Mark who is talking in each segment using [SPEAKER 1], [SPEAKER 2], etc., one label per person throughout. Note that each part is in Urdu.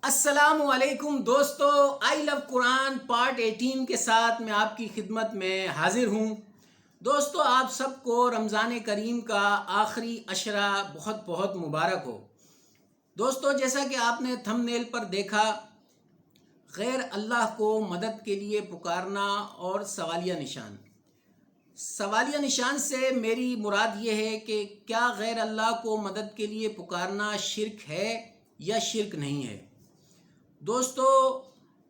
[SPEAKER 1] السلام علیکم دوستو، آئی لو قرآن پارٹ 18 کے ساتھ میں آپ کی خدمت میں حاضر ہوں۔ دوستو، آپ سب کو رمضان کریم کا آخری عشرہ بہت بہت مبارک ہو۔ دوستو، جیسا کہ آپ نے تھمب نیل پر دیکھا، غیر اللہ کو مدد کے لیے پکارنا اور سوالیہ نشان۔ سوالیہ نشان سے میری مراد یہ ہے کہ کیا غیر اللہ کو مدد کے لیے پکارنا شرک ہے یا شرک نہیں ہے؟ دوستو،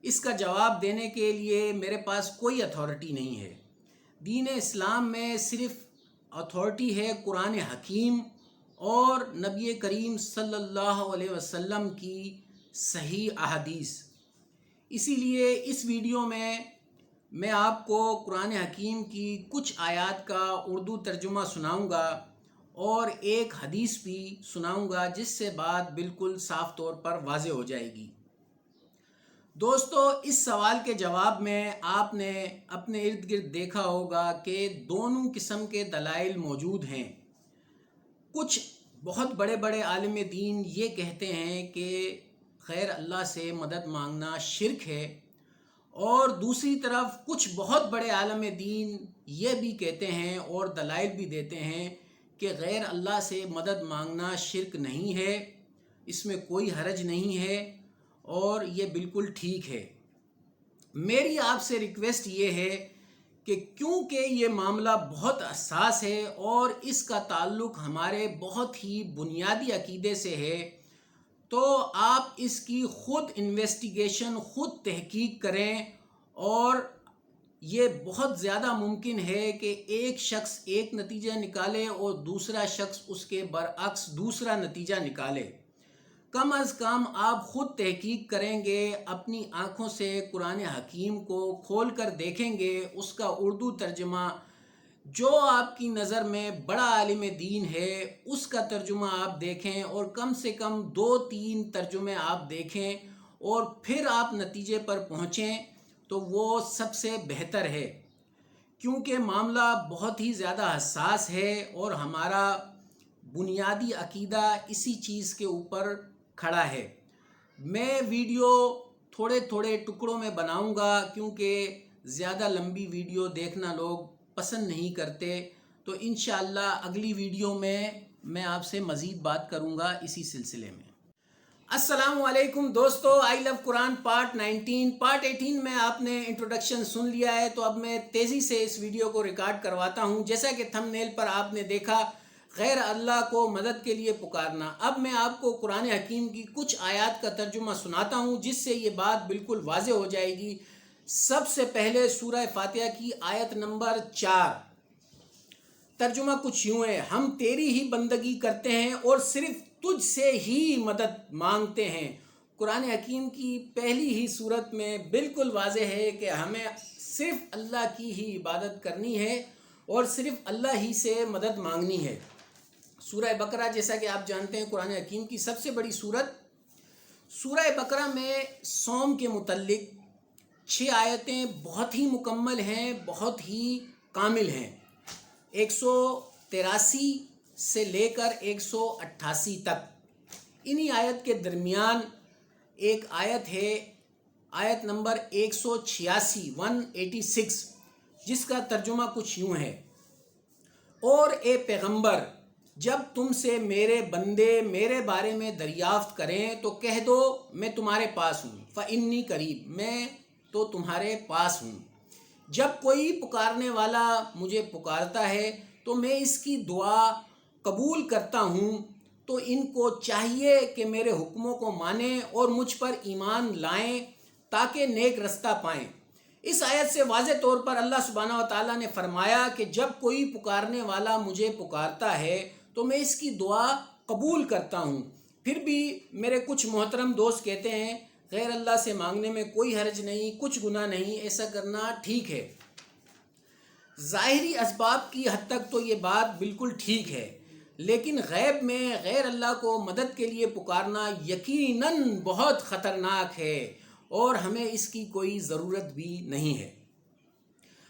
[SPEAKER 1] اس کا جواب دینے کے لیے میرے پاس کوئی اتھارٹی نہیں ہے۔ دین اسلام میں صرف اتھارٹی ہے قرآن حکیم اور نبی کریم صلی اللہ علیہ وسلم کی صحیح احادیث۔ اسی لیے اس ویڈیو میں آپ کو قرآن حکیم کی کچھ آیات کا اردو ترجمہ سناؤں گا اور ایک حدیث بھی سناؤں گا، جس سے بات بالکل صاف طور پر واضح ہو جائے گی۔ دوستو، اس سوال کے جواب میں آپ نے اپنے ارد گرد دیکھا ہوگا کہ دونوں قسم کے دلائل موجود ہیں۔ کچھ بہت بڑے بڑے عالم دین یہ کہتے ہیں کہ غیر اللہ سے مدد مانگنا شرک ہے، اور دوسری طرف کچھ بہت بڑے عالم دین یہ بھی کہتے ہیں اور دلائل بھی دیتے ہیں کہ غیر اللہ سے مدد مانگنا شرک نہیں ہے، اس میں کوئی حرج نہیں ہے اور یہ بالکل ٹھیک ہے۔ میری آپ سے ریکویسٹ یہ ہے کہ کیونکہ یہ معاملہ بہت حساس ہے اور اس کا تعلق ہمارے بہت ہی بنیادی عقیدے سے ہے، تو آپ اس کی خود انویسٹیگیشن، خود تحقیق کریں۔ اور یہ بہت زیادہ ممکن ہے کہ ایک شخص ایک نتیجہ نکالے اور دوسرا شخص اس کے برعکس دوسرا نتیجہ نکالے۔ کم از کم آپ خود تحقیق کریں گے، اپنی آنکھوں سے قرآن حکیم کو کھول کر دیکھیں گے، اس کا اردو ترجمہ جو آپ کی نظر میں بڑا عالم دین ہے اس کا ترجمہ آپ دیکھیں، اور کم سے کم 2-3 ترجمے آپ دیکھیں اور پھر آپ نتیجے پر پہنچیں تو وہ سب سے بہتر ہے، کیونکہ معاملہ بہت ہی زیادہ حساس ہے اور ہمارا بنیادی عقیدہ اسی چیز کے اوپر کھڑا ہے۔ میں ویڈیو تھوڑے تھوڑے ٹکڑوں میں بناؤں گا، کیونکہ زیادہ لمبی ویڈیو دیکھنا لوگ پسند نہیں کرتے، تو انشاءاللہ اگلی ویڈیو میں آپ سے مزید بات کروں گا اسی سلسلے میں۔ السلام علیکم دوستو، آئی لو قرآن پارٹ 18 میں آپ نے انٹروڈکشن سن لیا ہے، تو اب میں تیزی سے اس ویڈیو کو ریکارڈ کرواتا ہوں۔ جیسا کہ تھمب نیل پر آپ نے دیکھا، غیر اللہ کو مدد کے لیے پکارنا۔ اب میں آپ کو قرآن حکیم کی کچھ آیات کا ترجمہ سناتا ہوں، جس سے یہ بات بالکل واضح ہو جائے گی۔ سب سے پہلے سورہ فاتحہ کی آیت نمبر 4، ترجمہ کچھ یوں ہے: ہم تیری ہی بندگی کرتے ہیں اور صرف تجھ سے ہی مدد مانگتے ہیں۔ قرآن حکیم کی پہلی ہی صورت میں بالکل واضح ہے کہ ہمیں صرف اللہ کی ہی عبادت کرنی ہے اور صرف اللہ ہی سے مدد مانگنی ہے۔ سورہ بقرہ، جیسا کہ آپ جانتے ہیں، قرآن حکیم کی سب سے بڑی سورت۔ سورہ بقرہ میں صوم کے متعلق 6 آیتیں بہت ہی مکمل ہیں، بہت ہی کامل ہیں۔ 183 سے لے کر 188 تک۔ انہی آیت کے درمیان ایک آیت ہے، آیت نمبر 186 جس کا ترجمہ کچھ یوں ہے: اور اے پیغمبر، جب تم سے میرے بندے میرے بارے میں دریافت کریں تو کہہ دو میں تمہارے پاس ہوں، فَإِنِّي قریب، میں تو تمہارے پاس ہوں۔ جب کوئی پکارنے والا مجھے پکارتا ہے تو میں اس کی دعا قبول کرتا ہوں، تو ان کو چاہیے کہ میرے حکموں کو مانیں اور مجھ پر ایمان لائیں تاکہ نیک رستہ پائیں۔ اس آیت سے واضح طور پر اللہ سبحانہ و تعالیٰ نے فرمایا کہ جب کوئی پکارنے والا مجھے پکارتا ہے تو میں اس کی دعا قبول کرتا ہوں۔ پھر بھی میرے کچھ محترم دوست کہتے ہیں غیر اللہ سے مانگنے میں کوئی حرج نہیں، کچھ گناہ نہیں، ایسا کرنا ٹھیک ہے۔ ظاہری اسباب کی حد تک تو یہ بات بالکل ٹھیک ہے، لیکن غیب میں غیر اللہ کو مدد کے لیے پکارنا یقیناً بہت خطرناک ہے اور ہمیں اس کی کوئی ضرورت بھی نہیں ہے۔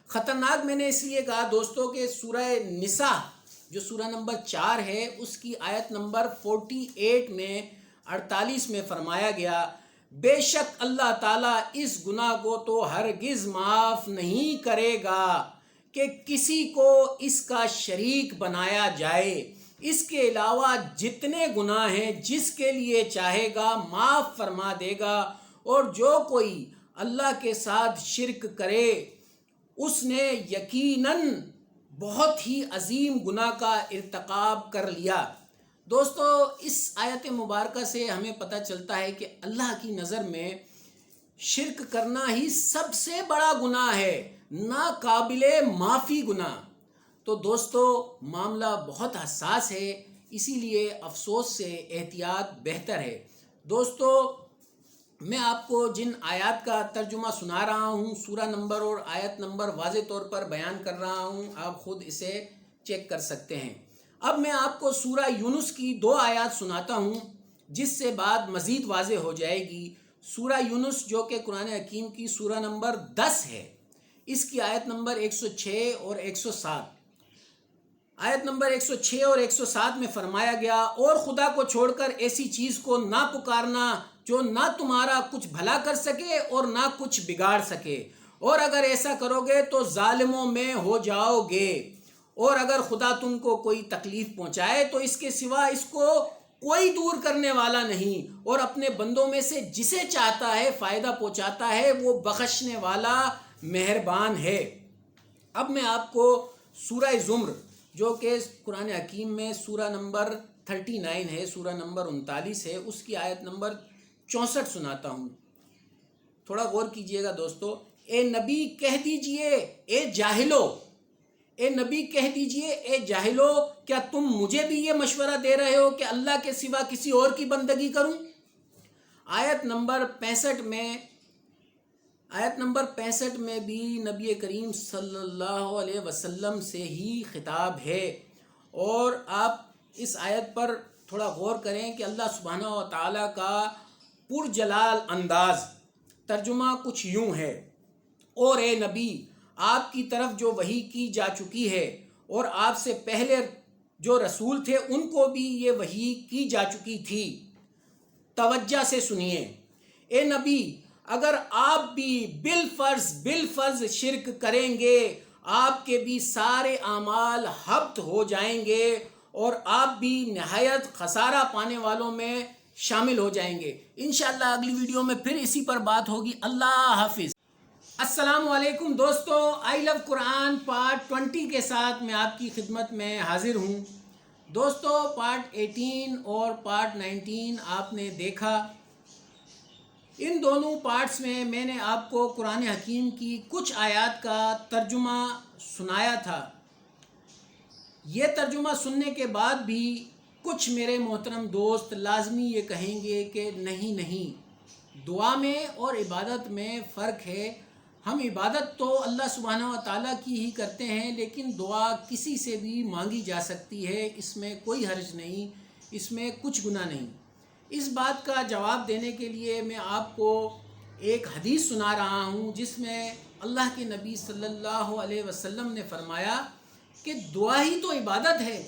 [SPEAKER 1] خطرناک میں نے اس لیے کہا دوستو کہ سورہ نساء جو سورہ نمبر 4 ہے، اس کی آیت نمبر 48 میں 48 میں فرمایا گیا: بے شک اللہ تعالیٰ اس گناہ کو تو ہرگز معاف نہیں کرے گا کہ کسی کو اس کا شریک بنایا جائے۔ اس کے علاوہ جتنے گناہ ہیں جس کے لیے چاہے گا معاف فرما دے گا، اور جو کوئی اللہ کے ساتھ شرک کرے اس نے یقیناً بہت ہی عظیم گناہ کا ارتکاب کر لیا۔ دوستو، اس آیت مبارکہ سے ہمیں پتہ چلتا ہے کہ اللہ کی نظر میں شرک کرنا ہی سب سے بڑا گناہ ہے، ناقابل معافی گناہ۔ تو دوستو، معاملہ بہت حساس ہے، اسی لیے افسوس سے احتیاط بہتر ہے۔ دوستو، میں آپ کو جن آیات کا ترجمہ سنا رہا ہوں، سورہ نمبر اور آیت نمبر واضح طور پر بیان کر رہا ہوں، آپ خود اسے چیک کر سکتے ہیں۔ اب میں آپ کو سورہ یونس کی 2 آیات سناتا ہوں، جس سے بات مزید واضح ہو جائے گی۔ سورہ یونس جو کہ قرآن حکیم کی سورہ نمبر 10 ہے، اس کی آیت نمبر 106 اور 107۔ آیت نمبر 106 اور 107 میں فرمایا گیا، اور خدا کو چھوڑ کر ایسی چیز کو نہ پکارنا جو نہ تمہارا کچھ بھلا کر سکے اور نہ کچھ بگاڑ سکے، اور اگر ایسا کرو گے تو ظالموں میں ہو جاؤ گے، اور اگر خدا تم کو کوئی تکلیف پہنچائے تو اس کے سوا اس کو کوئی دور کرنے والا نہیں، اور اپنے بندوں میں سے جسے چاہتا ہے فائدہ پہنچاتا ہے، وہ بخشنے والا مہربان ہے۔ اب میں آپ کو سورہ زمر جو کہ قرآن حکیم میں سورہ نمبر 39 ہے، سورہ نمبر 39 ہے، اس کی آیت نمبر 64 سناتا ہوں۔ تھوڑا غور کیجئے گا دوستو۔ اے نبی کہہ دیجئے اے جاہلو، اے نبی کہہ دیجئے اے جاہلو، کیا تم مجھے بھی یہ مشورہ دے رہے ہو کہ اللہ کے سوا کسی اور کی بندگی کروں؟ آیت نمبر 65 میں بھی نبی کریم صلی اللہ علیہ وسلم سے ہی خطاب ہے، اور آپ اس آیت پر تھوڑا غور کریں کہ اللہ سبحانہ و تعالیٰ کا پرجلال انداز ترجمہ کچھ یوں ہے، اور اے نبی، آپ کی طرف جو وحی کی جا چکی ہے اور آپ سے پہلے جو رسول تھے ان کو بھی یہ وحی کی جا چکی تھی، توجہ سے سنیے۔ اے نبی، اگر آپ بھی بالفرض شرک کریں گے، آپ کے بھی سارے اعمال حبط ہو جائیں گے اور آپ بھی نہایت خسارہ پانے والوں میں شامل ہو جائیں گے۔ انشاءاللہ اگلی ویڈیو میں پھر اسی پر بات ہوگی۔ اللہ حافظ۔ السلام علیکم دوستو، آئی لو قرآن پارٹ 20 کے ساتھ میں آپ کی خدمت میں حاضر ہوں۔ دوستو، پارٹ 18 اور پارٹ 19 آپ نے دیکھا۔ ان دونوں پارٹس میں نے آپ کو قرآن حکیم کی کچھ آیات کا ترجمہ سنایا تھا۔ یہ ترجمہ سننے کے بعد بھی کچھ میرے محترم دوست لازمی یہ کہیں گے کہ نہیں، دعا میں اور عبادت میں فرق ہے۔ ہم عبادت تو اللہ سبحانہ و تعالیٰ کی ہی کرتے ہیں، لیکن دعا کسی سے بھی مانگی جا سکتی ہے، اس میں کوئی حرج نہیں، اس میں کچھ گناہ نہیں۔ اس بات کا جواب دینے کے لیے میں آپ کو ایک حدیث سنا رہا ہوں، جس میں اللہ کے نبی صلی اللہ علیہ وسلم نے فرمایا کہ دعا ہی تو عبادت ہے۔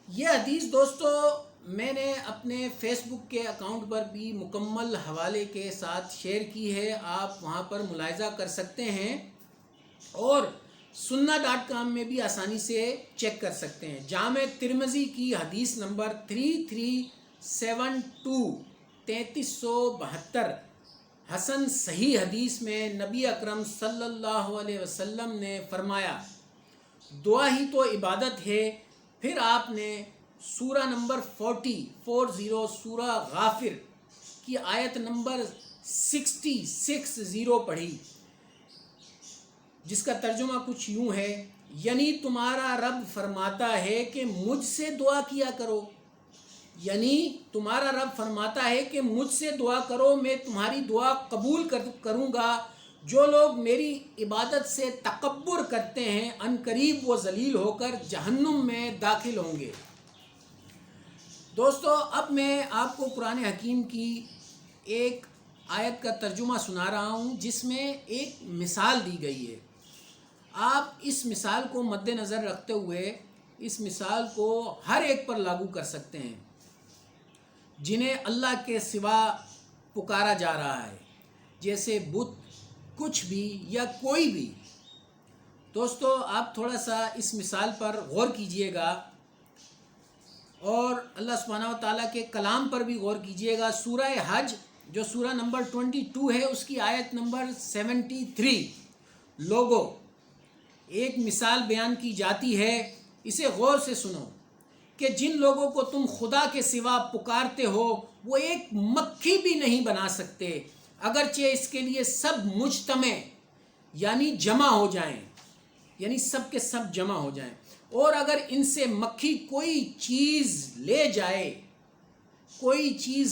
[SPEAKER 1] یہ حدیث دوستو میں نے اپنے فیس بک کے اکاؤنٹ پر بھی مکمل حوالے کے ساتھ شیئر کی ہے، آپ وہاں پر ملاحظہ کر سکتے ہیں، اور sunnah.com میں بھی آسانی سے چیک کر سکتے ہیں۔ جامع ترمذی کی حدیث نمبر 3372 3372 حسن صحیح حدیث میں نبی اکرم صلی اللہ علیہ وسلم نے فرمایا، دعا ہی تو عبادت ہے۔ پھر آپ نے سورہ نمبر 40 سورہ غافر کی آیت نمبر 60 پڑھی، جس کا ترجمہ کچھ یوں ہے، یعنی تمہارا رب فرماتا ہے کہ مجھ سے دعا کیا کرو، یعنی تمہارا رب فرماتا ہے کہ مجھ سے دعا کرو، میں تمہاری دعا قبول کروں گا۔ جو لوگ میری عبادت سے تکبر کرتے ہیں، ان قریب وہ ذلیل ہو کر جہنم میں داخل ہوں گے۔ دوستو، اب میں آپ کو قرآن حکیم کی ایک آیت کا ترجمہ سنا رہا ہوں، جس میں ایک مثال دی گئی ہے۔ آپ اس مثال کو مد نظر رکھتے ہوئے اس مثال کو ہر ایک پر لاگو کر سکتے ہیں۔ جنہیں اللہ کے سوا پکارا جا رہا ہے، جیسے بت، کچھ بھی یا کوئی بھی۔ دوستو آپ تھوڑا سا اس مثال پر غور کیجئے گا اور اللہ سبحانہ و تعالیٰ کے کلام پر بھی غور کیجئے گا۔ سورہ حج جو سورہ نمبر 22 ہے، اس کی آیت نمبر 73 لوگو ایک مثال بیان کی جاتی ہے، اسے غور سے سنو کہ جن لوگوں کو تم خدا کے سوا پکارتے ہو وہ ایک مکھی بھی نہیں بنا سکتے، اگرچہ اس کے لیے سب مجتمع یعنی جمع ہو جائیں، یعنی سب کے سب جمع ہو جائیں، اور اگر ان سے مکھی کوئی چیز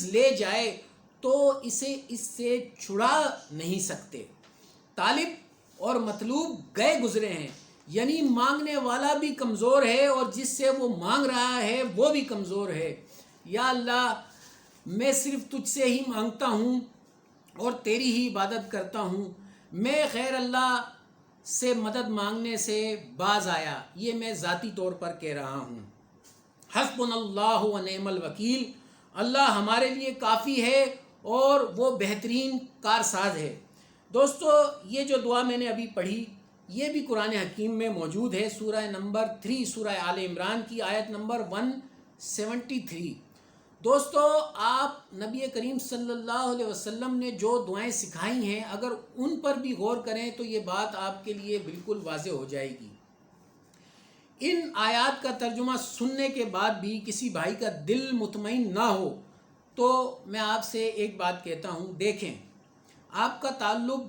[SPEAKER 1] لے جائے تو اسے اس سے چھڑا نہیں سکتے۔ طالب اور مطلوب گئے گزرے ہیں، یعنی مانگنے والا بھی کمزور ہے اور جس سے وہ مانگ رہا ہے وہ بھی کمزور ہے۔ یا اللہ میں صرف تجھ سے ہی مانگتا ہوں اور تیری ہی عبادت کرتا ہوں، میں غیر اللہ سے مدد مانگنے سے باز آیا، یہ میں ذاتی طور پر کہہ رہا ہوں۔ حسبنا اللہ و نعم الوکیل، اللہ ہمارے لیے کافی ہے اور وہ بہترین کارساز ہے۔ دوستو یہ جو دعا میں نے ابھی پڑھی یہ بھی قرآن حکیم میں موجود ہے، سورہ نمبر 3 سورہ آل عمران کی آیت نمبر 173۔ دوستو آپ نبی کریم صلی اللہ علیہ وسلم نے جو دعائیں سکھائی ہیں اگر ان پر بھی غور کریں تو یہ بات آپ کے لیے بالکل واضح ہو جائے گی۔ ان آیات کا ترجمہ سننے کے بعد بھی کسی بھائی کا دل مطمئن نہ ہو تو میں آپ سے ایک بات کہتا ہوں، دیکھیں آپ کا تعلق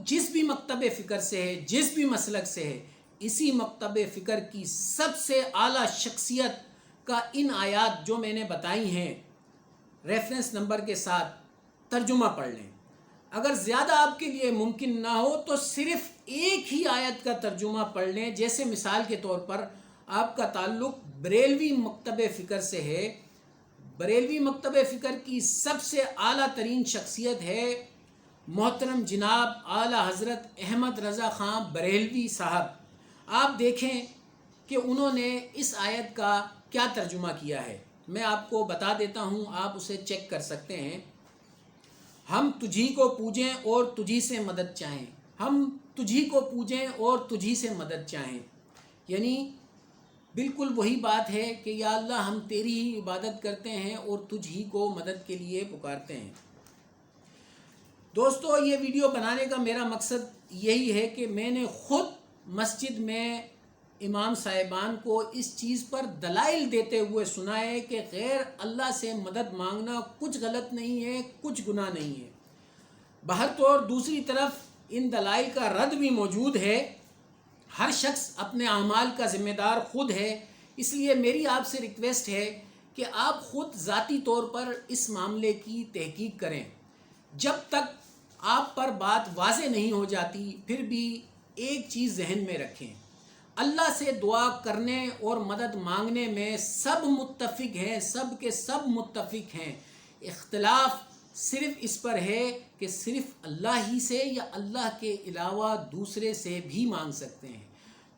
[SPEAKER 1] جس بھی مکتب فکر سے ہے، جس بھی مسلک سے ہے، اسی مکتب فکر کی سب سے اعلیٰ شخصیت کا ان آیات جو میں نے بتائی ہیں ریفرنس نمبر کے ساتھ ترجمہ پڑھ لیں۔ اگر زیادہ آپ کے لیے ممکن نہ ہو تو صرف ایک ہی آیت کا ترجمہ پڑھ لیں، جیسے مثال کے طور پر آپ کا تعلق بریلوی مکتب فکر سے ہے، بریلوی مکتب فکر کی سب سے اعلیٰ ترین شخصیت ہے محترم جناب اعلیٰ حضرت احمد رضا خان بریلوی صاحب۔ آپ دیکھیں کہ انہوں نے اس آیت کا کیا ترجمہ کیا ہے، میں آپ کو بتا دیتا ہوں، آپ اسے چیک کر سکتے ہیں۔ ہم تجھی کو پوجیں اور تجھی سے مدد چاہیں، ہم تجھی کو پوجیں اور تجھی سے مدد چاہیں، یعنی بالکل وہی بات ہے کہ یا اللہ ہم تیری ہی عبادت کرتے ہیں اور تجھی کو مدد کے لیے پکارتے ہیں۔ دوستو یہ ویڈیو بنانے کا میرا مقصد یہی ہے کہ میں نے خود مسجد میں امام صاحبان کو اس چیز پر دلائل دیتے ہوئے سنا ہے کہ غیر اللہ سے مدد مانگنا کچھ غلط نہیں ہے، کچھ گناہ نہیں ہے۔ بہرطور دوسری طرف ان دلائل کا رد بھی موجود ہے۔ ہر شخص اپنے اعمال کا ذمہ دار خود ہے، اس لیے میری آپ سے ریکویسٹ ہے کہ آپ خود ذاتی طور پر اس معاملے کی تحقیق کریں۔ جب تک آپ پر بات واضح نہیں ہو جاتی پھر بھی ایک چیز ذہن میں رکھیں، اللہ سے دعا کرنے اور مدد مانگنے میں سب متفق ہیں، سب کے سب متفق ہیں۔ اختلاف صرف اس پر ہے کہ صرف اللہ ہی سے یا اللہ کے علاوہ دوسرے سے بھی مانگ سکتے ہیں۔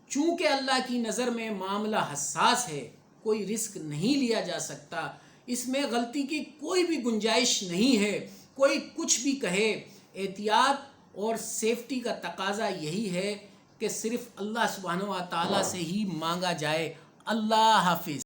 [SPEAKER 1] چونکہ اللہ کی نظر میں معاملہ حساس ہے، کوئی رزق نہیں لیا جا سکتا، اس میں غلطی کی کوئی بھی گنجائش نہیں ہے، کوئی کچھ بھی کہے۔ احتیاط اور سیفٹی کا تقاضا یہی ہے کہ صرف اللہ سبحانہ و تعالیٰ سے ہی مانگا جائے۔ اللہ حافظ۔